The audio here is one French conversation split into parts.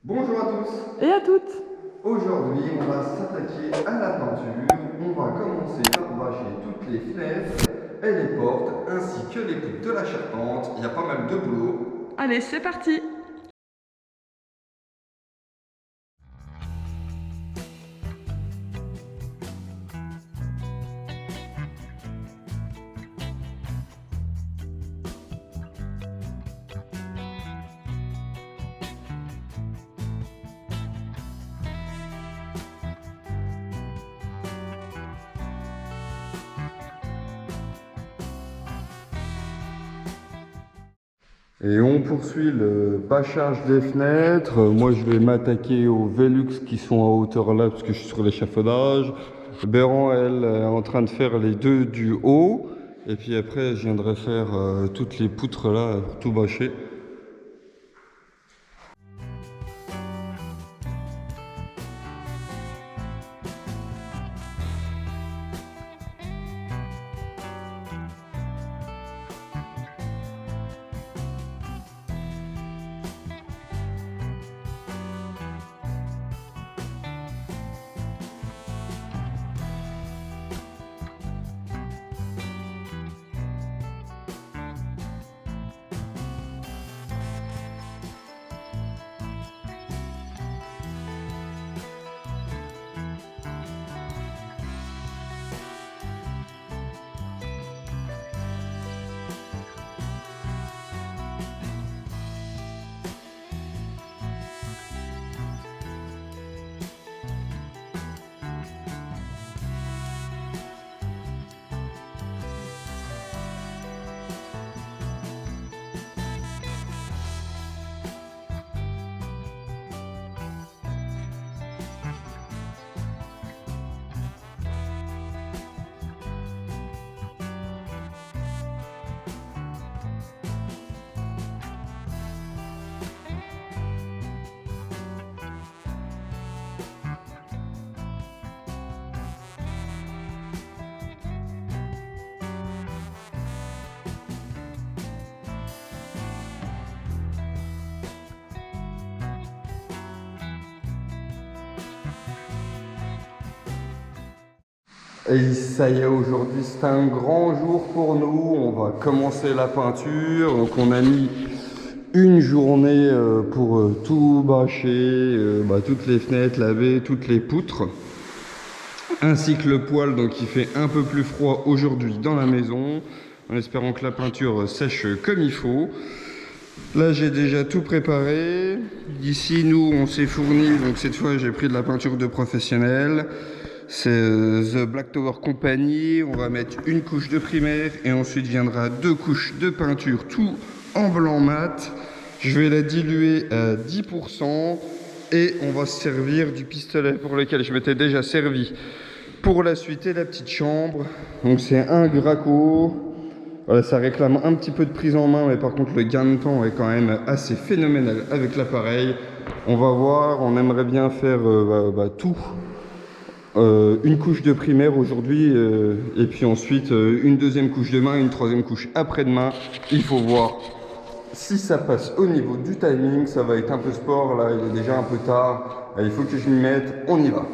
Bonjour à tous. Et à toutes. Aujourd'hui, on va s'attaquer à la peinture. On va commencer par bâcher toutes les fenêtres et les portes, ainsi que les poutres de la charpente. Il y a pas mal de boulot. Allez, c'est parti. Et on poursuit le bâchage des fenêtres. Moi, je vais m'attaquer aux Velux qui sont à hauteur là, parce que je suis sur l'échafaudage. Béran, elle, est en train de faire les deux du haut. Et puis après, je viendrai faire toutes les poutres là, pour tout bâcher. Et ça y est, aujourd'hui c'est un grand jour pour nous. On va commencer la peinture. Donc on a mis une journée pour tout bâcher, toutes les fenêtres, laver, toutes les poutres. Ainsi que le poêle, donc il fait un peu plus froid aujourd'hui dans la maison. En espérant que la peinture sèche comme il faut. Là j'ai déjà tout préparé. D'ici nous on s'est fourni, donc cette fois j'ai pris de la peinture de professionnel. C'est The Black Tower Company. On va mettre une couche de primaire et ensuite viendra deux couches de peinture, tout en blanc mat. Je vais la diluer à 10% et on va se servir du pistolet pour lequel je m'étais déjà servi pour la suite et la petite chambre. Donc c'est un Graco. Voilà, ça réclame un petit peu de prise en main, mais par contre le gain de temps est quand même assez phénoménal avec l'appareil. On va voir, on aimerait bien faire tout. Une couche de primaire aujourd'hui et puis ensuite une deuxième couche demain, une troisième couche après-demain. Il faut voir si ça passe au niveau du timing. Ça va être un peu sport là, il est déjà un peu tard. Il faut que je m'y mette, on y va.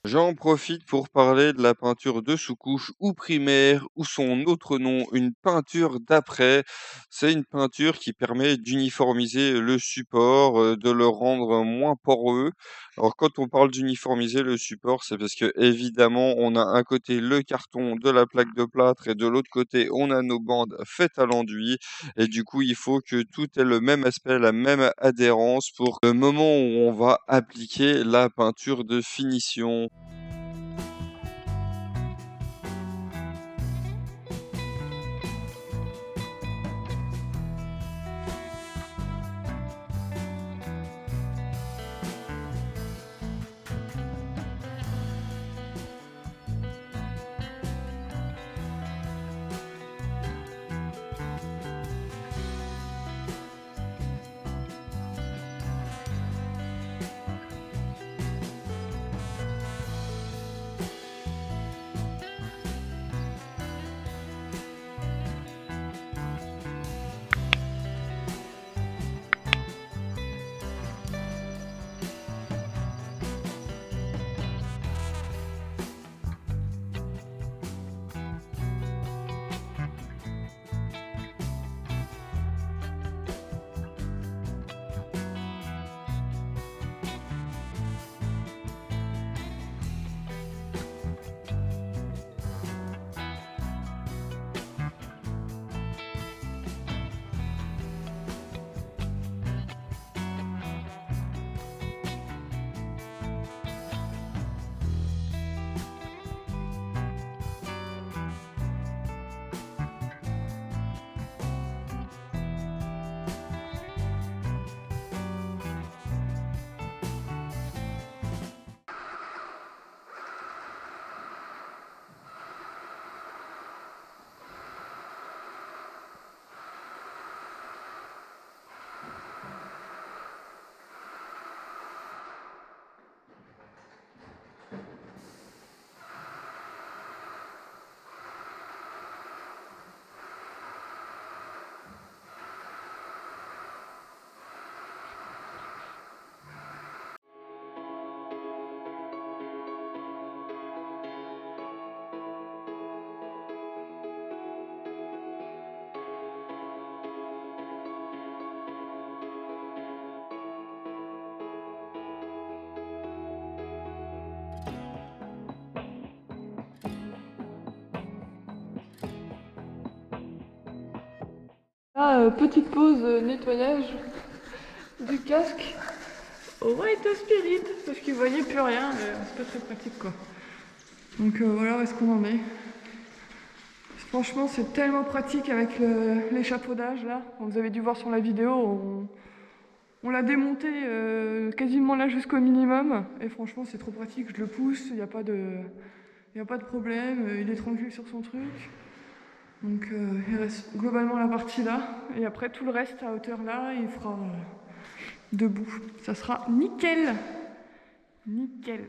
J'en profite pour parler de la peinture de sous-couche ou primaire ou son autre nom, une peinture d'après. C'est une peinture qui permet d'uniformiser le support, de le rendre moins poreux. Alors quand on parle d'uniformiser le support, c'est parce que évidemment on a un côté le carton de la plaque de plâtre et de l'autre côté on a nos bandes faites à l'enduit et du coup il faut que tout ait le même aspect, la même adhérence pour le moment où on va appliquer la peinture de finition. Là, petite pause nettoyage du casque au White Spirit parce qu'il voyait plus rien, mais c'est pas très pratique quoi. Donc voilà où est-ce qu'on en est. Franchement, c'est tellement pratique avec l'échafaudage là. Vous avez dû voir sur la vidéo, on l'a démonté quasiment là jusqu'au minimum. Et franchement, c'est trop pratique. Je le pousse, il n'y a pas de problème. Il est tranquille sur son truc. Donc il reste globalement la partie là. Et après, tout le reste à hauteur là, il fera debout. Ça sera nickel. Nickel.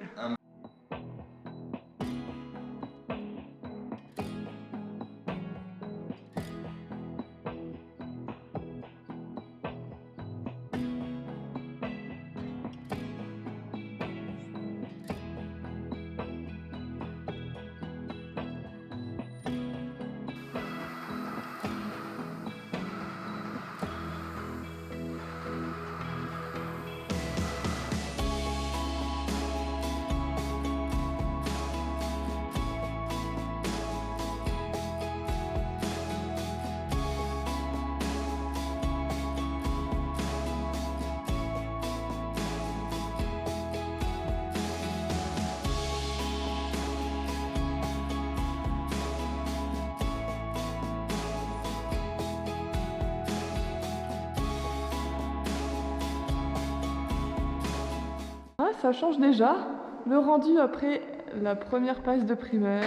Ah, ça change déjà. Le rendu après la première passe de primaire,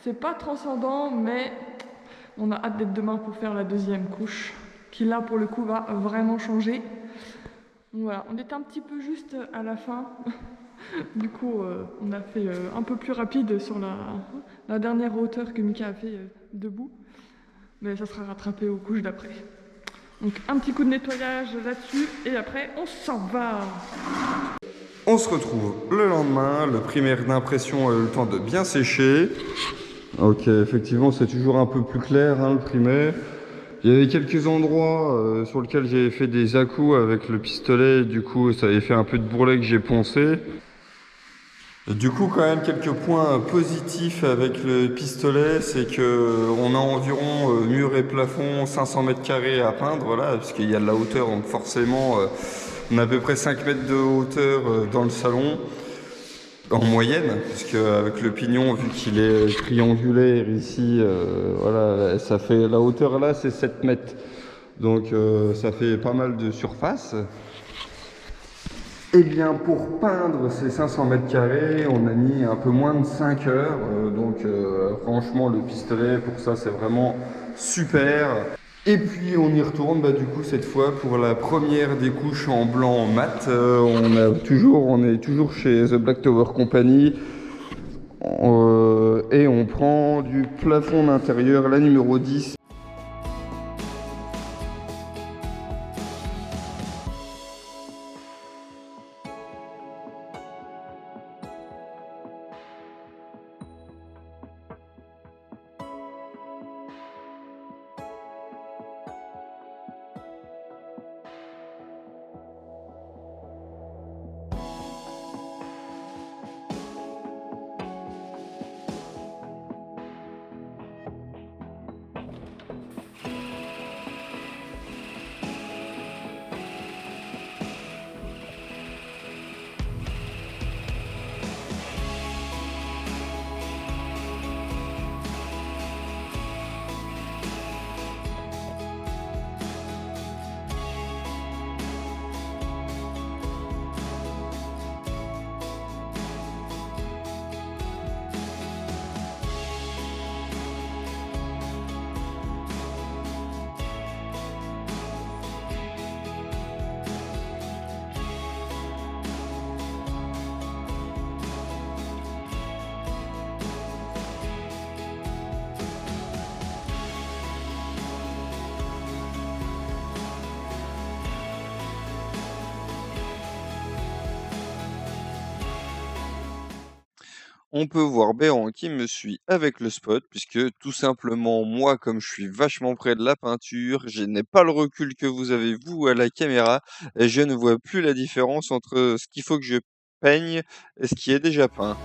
c'est pas transcendant, mais on a hâte d'être demain pour faire la deuxième couche, qui là pour le coup va vraiment changer. Donc voilà, on était un petit peu juste à la fin. Du coup, on a fait un peu plus rapide sur la dernière hauteur que Mika a fait debout. Mais ça sera rattrapé aux couches d'après. Donc un petit coup de nettoyage là-dessus et après on s'en va. On se retrouve le lendemain, le primaire d'impression a eu le temps de bien sécher. Ok, effectivement c'est toujours un peu plus clair le primaire. Il y avait quelques endroits sur lesquels j'avais fait des à-coups avec le pistolet, du coup ça avait fait un peu de bourrelet que j'ai poncé. Du coup quand même quelques points positifs avec le pistolet, c'est que on a environ mur et plafond 500 mètres carrés à peindre, voilà, parce qu'il y a de la hauteur, donc forcément on a à peu près 5 mètres de hauteur dans le salon, en moyenne, puisque avec le pignon, vu qu'il est triangulaire ici, voilà, ça fait, la hauteur là c'est 7 mètres, donc ça fait pas mal de surface. Eh bien, pour peindre ces 500 mètres carrés, on a mis un peu moins de 5 heures. Donc, franchement, le pistolet, pour ça, c'est vraiment super. Et puis, on y retourne, du coup, cette fois, pour la première des couches en blanc mat. On est toujours chez The Black Tower Company. Et on prend du plafond d'intérieur, la numéro 10. On peut voir Béran qui me suit avec le spot, puisque tout simplement, moi, comme je suis vachement près de la peinture, je n'ai pas le recul que vous avez vous à la caméra, et je ne vois plus la différence entre ce qu'il faut que je peigne et ce qui est déjà peint.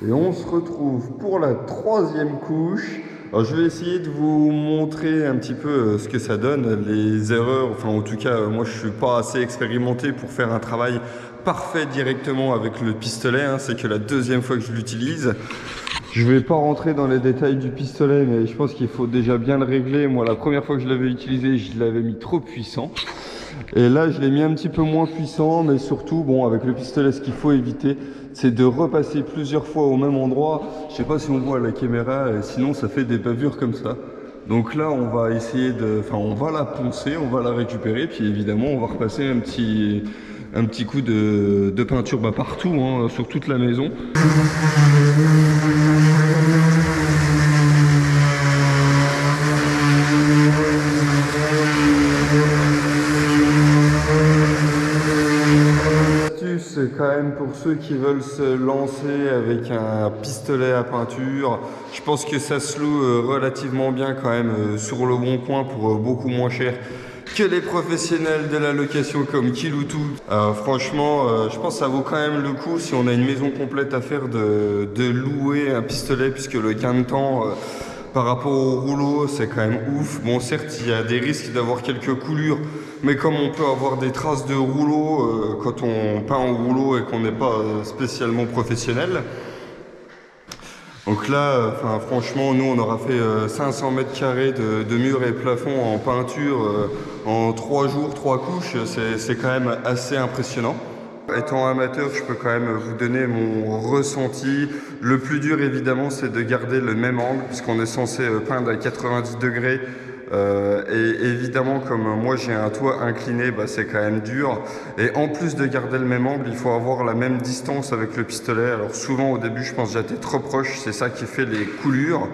Et on se retrouve pour la 3e couche. Alors je vais essayer de vous montrer un petit peu ce que ça donne, les erreurs. Enfin en tout cas, moi je suis pas assez expérimenté pour faire un travail parfait directement avec le pistolet. Hein. C'est que la 2e fois que je l'utilise. Je vais pas rentrer dans les détails du pistolet, mais je pense qu'il faut déjà bien le régler. Moi la première fois que je l'avais utilisé, je l'avais mis trop puissant. Et là je l'ai mis un petit peu moins puissant, mais surtout, bon, avec le pistolet, ce qu'il faut éviter, c'est de repasser plusieurs fois au même endroit. Je sais pas si on voit à la caméra, sinon ça fait des bavures comme ça. Donc là, on va essayer de... Enfin, on va la poncer, on va la récupérer, puis évidemment, on va repasser un petit coup de peinture partout, hein, sur toute la maison. Quand même pour ceux qui veulent se lancer avec un pistolet à peinture, je pense que ça se loue relativement bien quand même sur le bon coin pour beaucoup moins cher que les professionnels de la location comme Kiloutou. Franchement, je pense que ça vaut quand même le coup si on a une maison complète à faire de louer un pistolet, puisque le gain de temps par rapport au rouleau, c'est quand même ouf. Bon, certes, il y a des risques d'avoir quelques coulures, mais comme on peut avoir des traces de rouleau quand on peint au rouleau et qu'on n'est pas spécialement professionnel. Donc là, franchement, nous, on aura fait 500 mètres carrés de murs et plafonds en peinture en 3 jours, 3 couches. C'est quand même assez impressionnant. Étant amateur, je peux quand même vous donner mon ressenti. Le plus dur, évidemment, c'est de garder le même angle, puisqu'on est censé peindre à 90 degrés. Et évidemment, comme moi j'ai un toit incliné, c'est quand même dur. Et en plus de garder le même angle, il faut avoir la même distance avec le pistolet. Alors souvent au début, je pense que j'étais trop proche, c'est ça qui fait les coulures.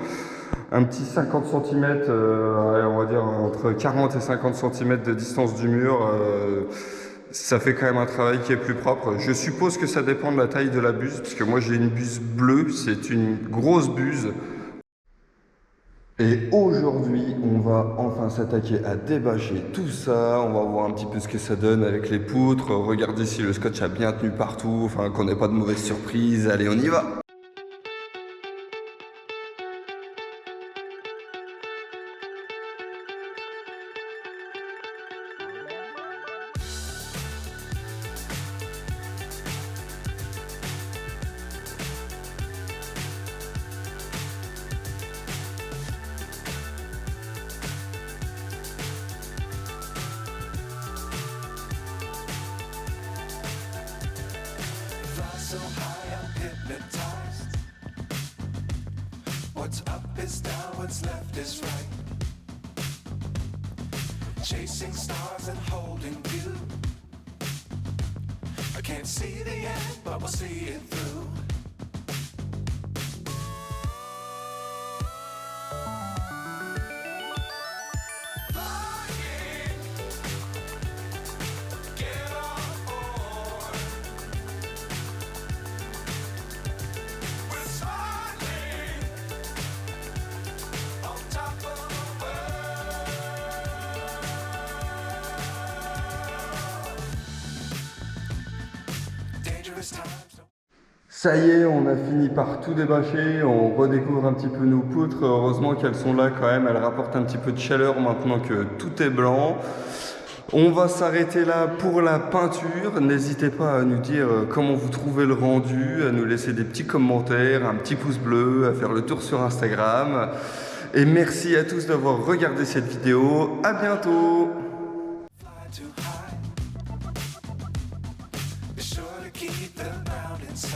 Un petit 50 cm, on va dire entre 40 et 50 cm de distance du mur, ça fait quand même un travail qui est plus propre. Je suppose que ça dépend de la taille de la buse, parce que moi j'ai une buse bleue, c'est une grosse buse. Et aujourd'hui, on va enfin s'attaquer à débâcher tout ça. On va voir un petit peu ce que ça donne avec les poutres, regarder si le scotch a bien tenu partout, enfin qu'on n'ait pas de mauvaises surprises. Allez, on y va! So high, I'm hypnotized. What's up is down, what's left is right. Chasing stars and holding you. I can't see the end, but we'll see it through. Ça y est, on a fini par tout débâcher, on redécouvre un petit peu nos poutres. Heureusement qu'elles sont là quand même, elles rapportent un petit peu de chaleur maintenant que tout est blanc. On va s'arrêter là pour la peinture. N'hésitez pas à nous dire comment vous trouvez le rendu, à nous laisser des petits commentaires, un petit pouce bleu, à faire le tour sur Instagram. Et merci à tous d'avoir regardé cette vidéo. À bientôt! Be sure to keep the mountains